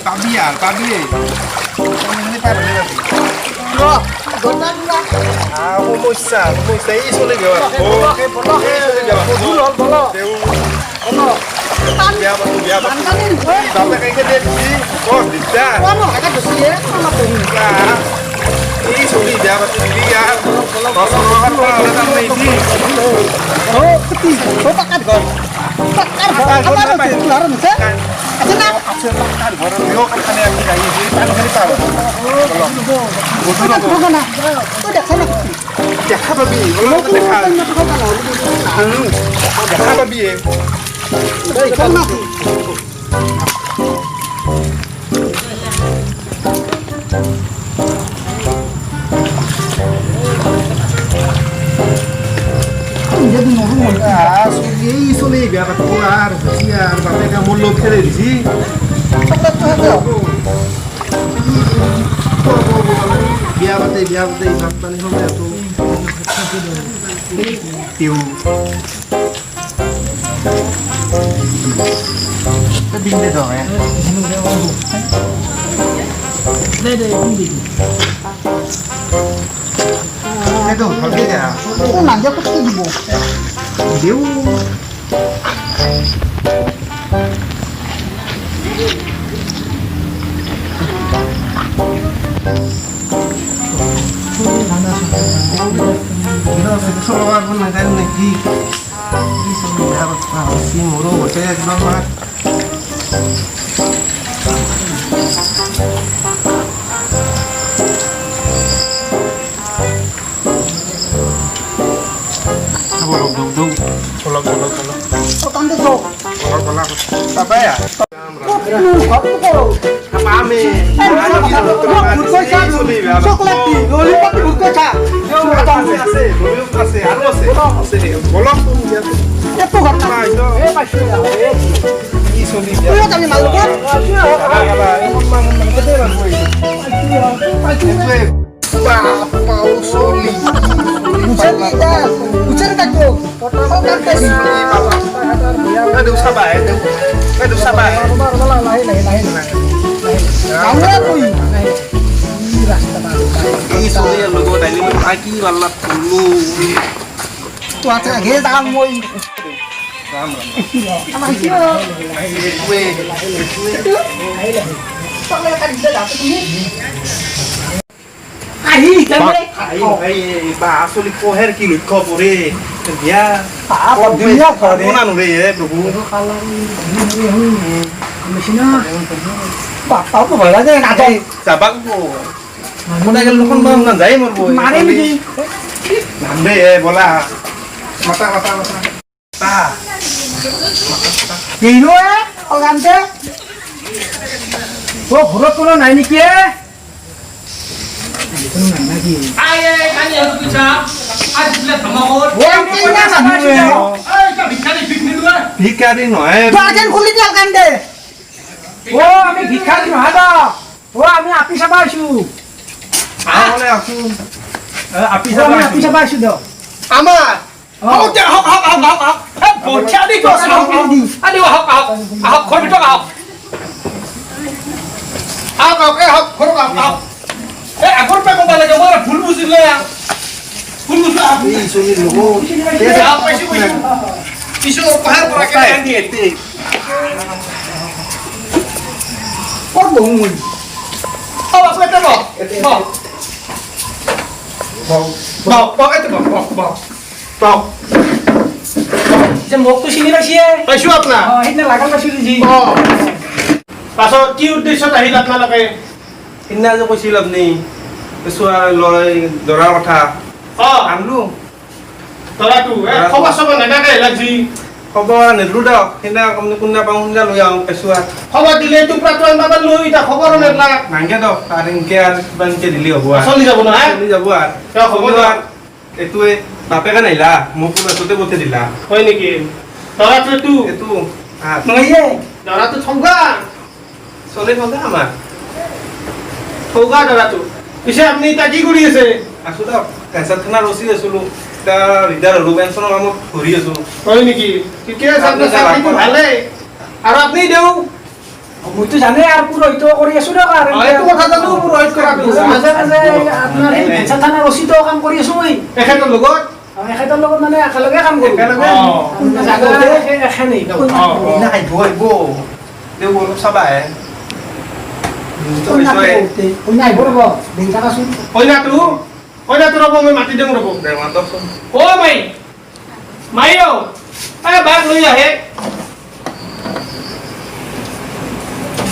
পাবি আর পাবি সমস্যা সমস্যা এই চলে যাওয়া এই ছবি বেয়া পাতি দিলি ইয়াৰ দেখা পাবি দেখা পাবি এই চলে বেয়া পাতি আর বাপে কামোর লোক খেলে দিছি বিয়া পাতে ভাত পানী হবে এত দিন দে তো itu harga ya. Oh, nanti aku tuh ibu. Dia. Kita sudah soal pun ada lagi. Ini sudah harus si muru bocah एकदम banget. Bolok. Oh, tante sok. Bolok. Apa ya? Apa ame? Hujan tak tuh? Aduh sabar. Kamu apa ini? Ini sudah yang logo dari pagi balap dulu. Cuaca gede kamu. Ram. Apa sih? Kue. Kok kan bisa dapat ini? Bà Soli koher ki lụt kho pore dia dia kona nu re प्रभु mesina Pak tao có phải là cái nào đây dạ bác hôm nay con bơm làm giấy một buổi mà đi đi làm đây bola mata ta gì nữa ông làm thế ঘৰত কোনো নাই নেকি Ai anh nhớ tôi chả ai là thằng ngô cái nhà sản xuất cái ভিক্ষা দি নহয় বাগান খুলি দিও কান্দে আমি ভিক্ষা দি নহয় তো আমি আপি চাবা আইছো আলে আছো আপি চাবা আইছো দাও আমার হক পইচা দি তো আদি হক খবি তো হক খরক এখন পে কোন লাগে মোর ফুল বুঝিলে ফুল বুঝা এই শুনি লোগো এ পয়সা কিছু পাহাড় পরা কে আনি এতে কত বমুই আপনি তো বাও যে মোক তো চিনি পাইছে পাইছো আপনা হেনে লাগাল পাইছো জি পাছত কি উদ্দেশ্যত আহিল আপোনালোকে ইন্না যে কৈছিল আপনি চোৱা লৰাই দৰাৰ কথা আনলো দৰাটো খবৰ সব নেদাকে লাগজি খবৰ নেদলো দক হেনা কমনে কোননা পাও শুনা লৈ আও পেছুৱা খবৰ দিলে তো প্ৰাতন বাবা লৈ ইটা খবৰ নেদলা নাংগে দক আৰ ইনকে আৰ বানকে দিলি হবো চলি যাব না চলি যাব আৰ খবৰ এতুৱে বাপে কা নাইলা মোক কোনতে বতে দিলা হয় নেকি দৰাটো এতু নইয়ে দৰাটো ছংগা চলে ছংগা আমাৰ থৌগা দৰাটো পিছে আপনি তা কি কৰি আছে আছো দক কেঞ্চাৰ থানা ৰচি আছিলো তা ৰিডাৰ ৰুবেনছনৰ কামত ঘূৰি আছো হয় নেকি ঠিকে আছে আপোনাৰ চাকৰিটো ভালে আৰু আপনি দেও মইতো জানে আৰু পুৰোহিত কৰি আছো দিয়ক আৰু এইটো কথা জানো পুৰোহিত কৰাটো মাজে মাজে আপোনাৰ এই ভেঞ্চাৰ থানাৰ ৰচিদ কাম কৰি আছো মই এখেতৰ লগত এখেতৰ লগত মানে একেলগে কাম কৰো এখেনেই অলপ চাবাহে আহিব ৰ'ব দিন থাকাচোন কইনাটো ৰ'ব মই মাতি দিওঁ ৰ'ব অ মাই অ বাঘ লৈ আহে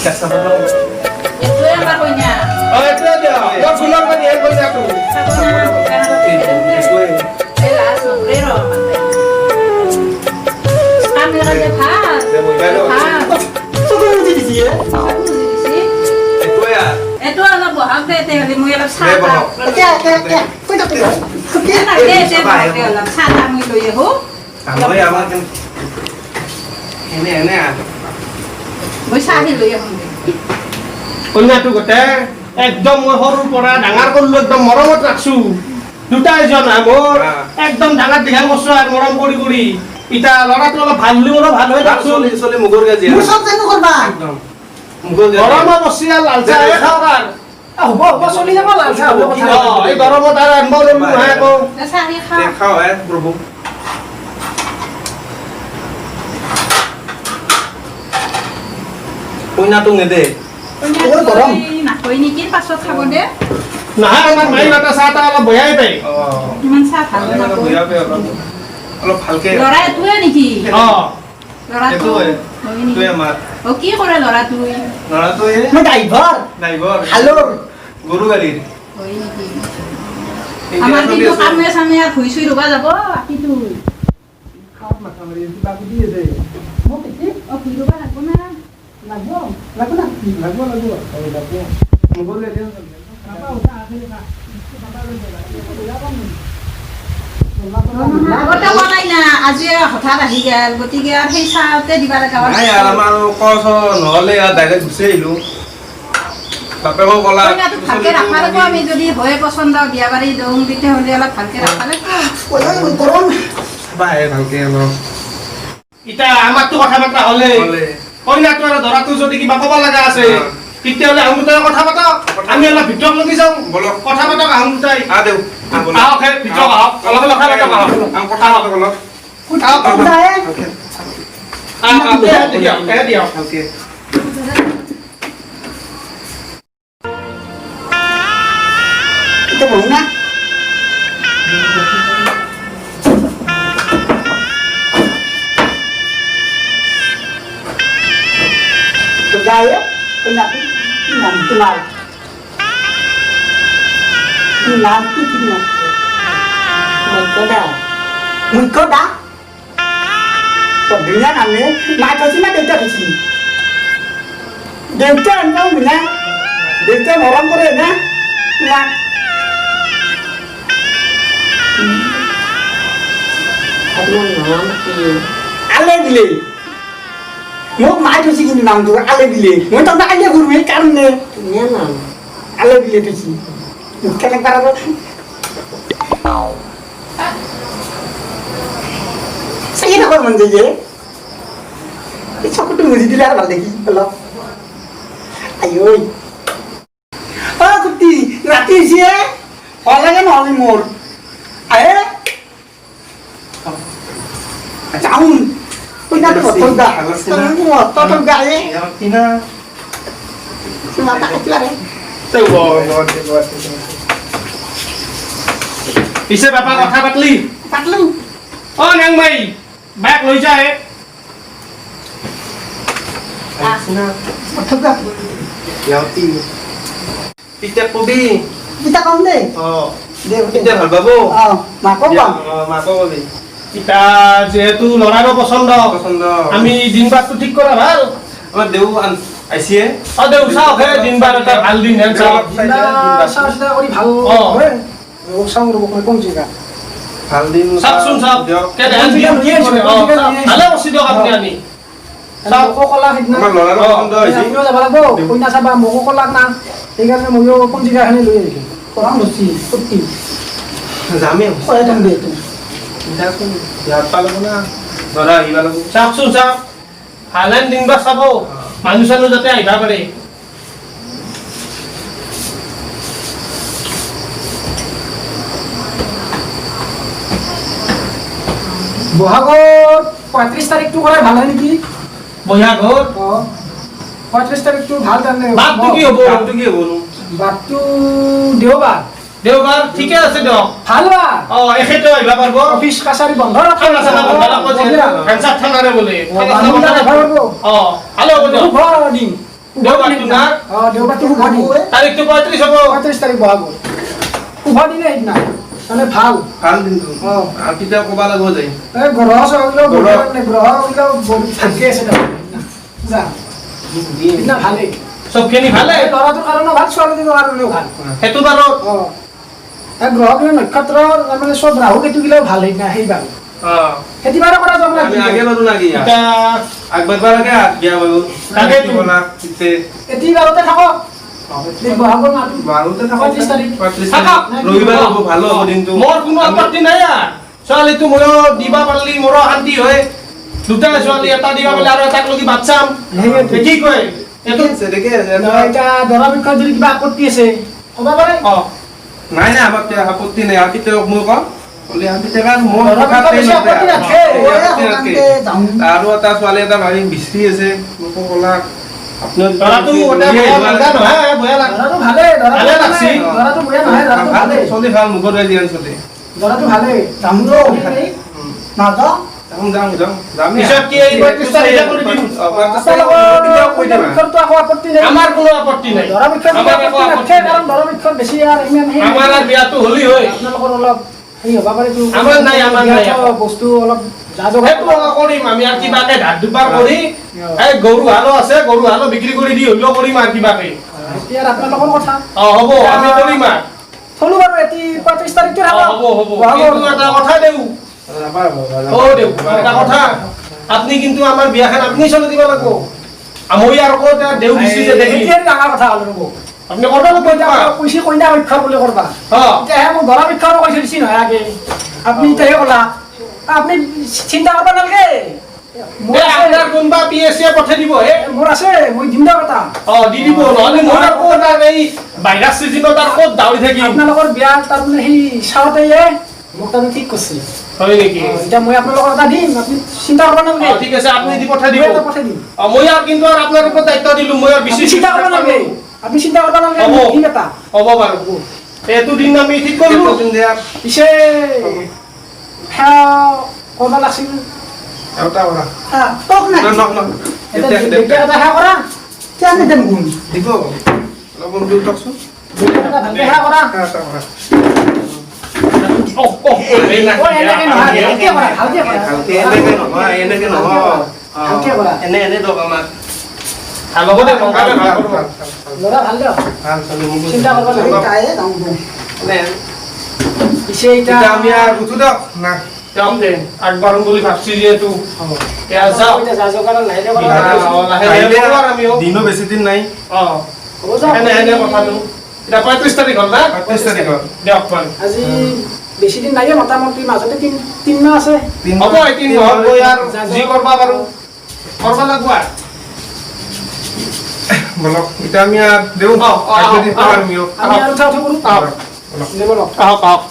Itu yang barunya. Oh itu aja. Yang bulan kan ya punya aku. Sombrero. Ambil aja pas. di sini ya Itu ya. Itu anak buah apa teh limu yang sana. oke kau tak pilih Enak deh teh buah sana itu ya hu. Kamu ya makin. Ini ya. Bisa itu ya. কইনাটো গোটে একদম মই সৰুৰ পৰা ডাঙৰ কৰিলো একদম মৰমত ৰাখছো দুটা এজন মোৰ একদম ডাঙৰ দীঘল কৰিছো আৰু মৰম কৰি কৰি ইটা ল'ৰাটো অলপ ভাল বুলি অলপ ভাল হৈ ৰাখছো চলি মুগৰ গাজি মোৰ সব জানো কৰবা একদম মুগৰ গাজি গৰমত বসি আৰু লাল চাহ খাওক আৰু হ'ব চলি যাব লাল চাহ হ'ব কথা এই গৰমত আৰু আনব ললো নহয় আকৌ Sahi kau. খাও হে প্ৰভু কইনাটো নেদে Nak kau ini kiri pasok kau deh. নহয় আমাৰ মাই লতা চাহ তা অলপ বয়াই পাই Cuman sah kau nak kau. অলপ ভালকে Lora itu ya niki. Lora Itu tu. ya. তুই আমার Oke kau lora tu. লৰাটো এই মই ড্ৰাইভাৰ ড্ৰাইভাৰ হালোৰ গৰু গাড়ীৰ Oh ini kiri. Amar itu kami sama ya huisui rupa jabo. Aki tu. খাওঁত মাথা মাৰি কিবা কিবি আছে মোক কি Oh kiri rupa aku na. লাগব লাগব না লাগব মুগৰ গাড়ী কাপা উঠা আছে না কাপা লৈ আগতে কলাই না আজি হঠাৎ আহি গেল গতিকে আৰু সেই চাহতে দিবা লগা হ'ল নাই আৰু আমাৰ কছ নহ'লে আৰু ডাইৰেক্ট গুচি আহিলোঁ বাপেকো ক'লা কইনাটো ভালকে ৰাখবা লাগিব আমি যদি হয় পচন্দ বিয়া বাৰী দিওঁ তেতিয়াহ'লে অলপ ভালকে ৰাখবা লাগিব গৰম চাবাহে ভালকে অলপ এতিয়া আমাৰতো কথা বাৰ্তা হ'লে কইনাটো আৰু দৰাটো যদি কিবা ক'ব লগা আছে তেতিয়াহ'লে আহোঁ দুটাই কথা পাতক আমি অলপ ভিতৰত লাগি যাওঁ বলক কথা পাতক আহোঁ দুটাই আহক ভিতৰত আহক অলপ কথা পাতক আহক কথা পাতক অলপ দিয়ক itu belum na Gaya, penyakit, tunal. Tunal itu gimana? Mengkoda. Pembelian ane, macam sih mah dia di sini. Dia tahu mana? Dia orang Korea na, tunal. Aku nak Ale beli. Mau mai tu sih ni nam tu ale bile. Mau tak nak ale guru ni karne. Ni nam. Ale bile tu sih. Kalau cara tu. Saya nak orang manja je. Itu aku tu mesti dilar balik lagi. Kalau. Ayo. Ah kuti, nanti sih. Orang kan orang mur. Ayo. Jauh. Pina tu betul dah. Semua total gaya. Pina. Cuma tak kecil ada. পিছে বাপা কথা পাতলি Patlu. অ নাংমাই বেগ লৈ যায় Betul dah. ইয়াতি পিতে কবি Kita kau ni. অ Dia পিতে ভাল পাব Oh, mak kau bang. মাকো কবি ইতা যেহেতু ল'ৰাৰো পছন্দ আমি দিন বাৰটো ঠিক কৰা ভাল আমাৰ দেউ আইছিয়ে অ দেউ চাওক হে দিন বাৰ এটা ভাল দিন হেন চাওক Saya kau ni ভাল. Oh, sang rumah kau pun juga. ভাল দিন চাওকচোন চাওক কে ধ্যান দিম ভালে বস্তু দিয়ক আপুনি আনি Kau kolak hidna. আমাৰ ল'ৰাৰো পছন্দ হৈছে Ayo যাব লাগব. Kau nak sabah mau kolak na. সেইকাৰণে ময়ো পঞ্জিকা খানি লৈ আহিছোঁ কৰা মচি ফুটি যামেই কয় দাম দে তুমি ইয়াত পালোঁ না ল'ৰা আহিব লাগিব চাওকচোন চাওক ভালেন দিন বাৰ চাব মানুহ চানুহ যাতে আহিবা পাৰে। বহাগত 35 তাৰিখটো কৰাই ভাল হয় নেকি? বহাগত 35 তাৰিখটো ভাল তাৰমানে। বাৰটো কি হ'ব? বাৰটো দেওবাৰ। দেওবাৰ ঠিকে আছে দিয়ক। ভাল বাৰ। এখেতো আহিবা পাৰিব। অফিচ কাছাৰী বন্ধ ঠাণ্ডা চাণ্ডা বন্ধ ৰাখব যিহেতু ফেঞ্চাৰ ঠাণ্ডাৰে বোলে। ভালে হ'ব দিয়ক। শুভ দিন। দেওবাৰটো না? দেওবাৰটো শুভ দিন। তাৰিখটো 35 হ'ব। 35 তাৰিখ বহাগত। শুভ দিনে সেইদিনা। মানে ভাল কিন্তু আৰু কেতিয়া ক'বা লাগিব যায় গ্ৰহ ভালকে আছে যা সেইদিনা ভালেই চবখিনি ভালে ল'ৰাটোৰ কাৰণেও ভাল ছোৱালীজনীৰ কাৰণেও ভাল সেইটো বাৰু গ্ৰহগিলা নক্ষত্ৰৰ মানে চব ৰাহু কেতুগিলাও ভাল সেইদিনা সেইবাৰ খেতি বাৰ কৰা যাব আমি আগে বাৰো নাকি আগবাৰবা লাগে বিয়া বাৰো তাকে বনা ইতে খেতি বাৰতে থাকক বহাগৰ মাহটো বাৰোতে 35 তাৰিখ থাকক ৰবিবাৰ হ'ব ভাল হ'ব দিনটো মোৰ কোনো আপত্তি নাই ছোৱালীটো ময়ো দিবা পাৰিলি মোৰো শান্তি হয় দুটা ছোৱালী এটা দিবা পাৰিলে আৰু এটাক লগি বাট চাম কি কয় এইটো দেখে এটা দৰা বিষয় যদি কিবা আপত্তি আছে ক'ব পাৰে নাই নাই আমাৰ আপত্তি নাই আৰু কেতিয়া মই কম বলে আমি তেকা মোৰ কথা বেছি আপত্তি ৰাখে আৰু এটা ছোৱালী এটা মাৰি বিচৰি আছে মোক ক'লা আপোনাৰ দৰাটো ওটা বয়া লাগা নহয় বয়া লাগা দৰাটো ভালে ভালে লাগছি দৰাটো বয়া নহয় দৰাটো ভালে চলি ভাল মুখৰ ৰাজি আন চলি দৰাটো ভালে যামৰো নাজা যাম পিছত কি এই 35 তাৰিখে কৰি দিম আমাৰ কোনো আপত্তি নাই দৰা বিষয় আমাৰ একো আপত্তি নাই কাৰণ দৰা বিষয় বেছি আৰু ইমান হে আমাৰ বিয়াটো হলি হয় আপোনালোকৰ অলপ এই হবা পাৰে তো আমাৰ নাই বস্তু অলপ যাজক কৰিম আমি আৰু কিবাকে ধাৰ দুবাৰ কৰি এই গৰু হালো আছে গৰু হালো বিক্ৰী কৰি দি হলিও কৰিম আৰু কিবাকে এতিয়া আপোনালোকৰ কথা হ'ব আমি কৰিম আৰু থলো বাৰু এটি 35 তাৰিখটো হ'ব কিন্তু এটা কথা দেউ দেউ এটা কথা আপনি কিন্তু আমাৰ বিয়াখন আপনি চলে দিব লাগিব আমি আৰু ক'ত দেউ দিছি যে দেখি এতিয়া ডাঙৰ কথা হ'ল ৰব আপনি কথা কইতা কৈছি কইনা পৰীক্ষা বুলি কৰবা এতিয়া মই দৰা পৰীক্ষা কৈছি দিছি নহয় আগে আপনি এতিয়া ক'লা আপনি চিন্তা কৰবা নালাগে মোৰ আপোনাৰ কোনবা পিএসসি পঠাই দিব হে মোৰ আছে মই দিম দা কথা দি দিব নহলে মোৰ আৰু ক'ত এই ভাইৰাছ সিজনত আৰু ক'ত দাউৰি থাকিম আপোনালোকৰ বিয়া তাৰমানে সেই চাওঁতে মোক তাৰমানে ঠিক কৰিছে হয় নেকি এতিয়া মই আপোনালোকৰ এটা দিম আপুনি চিন্তা কৰবা নালাগে ঠিক আছে আপুনি দি পঠাই দিব পঠাই দিম মই আৰু কিন্তু আৰু আপোনাৰ ওপৰত দায়িত্ব দিলো মই আৰু বেছি চিন্তা কৰবা নালাগে আপনি চিন্তা কৰবা নালাগে দিম এটা হ'ব বাৰু এটো দিন আমি ঠিক কৰিলো পিছে কৰবা লাগছিল এটা কৰা তক নাই এটা এটা কৰা কেন দেন গুণ দিব অলপ দূৰ তকচোন ভালকে কৰা এটা কৰা এনেকে নহয় এনে দক আমাক লগতে লগালে ভাল কৰিব ল'ৰা ভাল দিয়ক ভাল চলি মোক চিন্তা কৰবা নালাগে পিছে এতিয়া আমি আৰু উঠো দিয়ক না যাম দে আগবাঢ়ো বুলি ভাবছি যিহেতু এতিয়া যাওঁ দিনো বেছি দিন নাই এনে কথাটো এতিয়া 35 তাৰিখ হ'ল না 35 তাৰিখ দিয়ক মানে আজি বেছি দিন নাই মোটামুটি মাজতে 3 মাহ আছে হ'ব এই 3 মাহ গৈ আৰু যি কৰবা পাৰো কৰবা লাগবা বলক এতিয়া আমি আৰু দেউ আমি আৰু চাও থাকো বলক আহক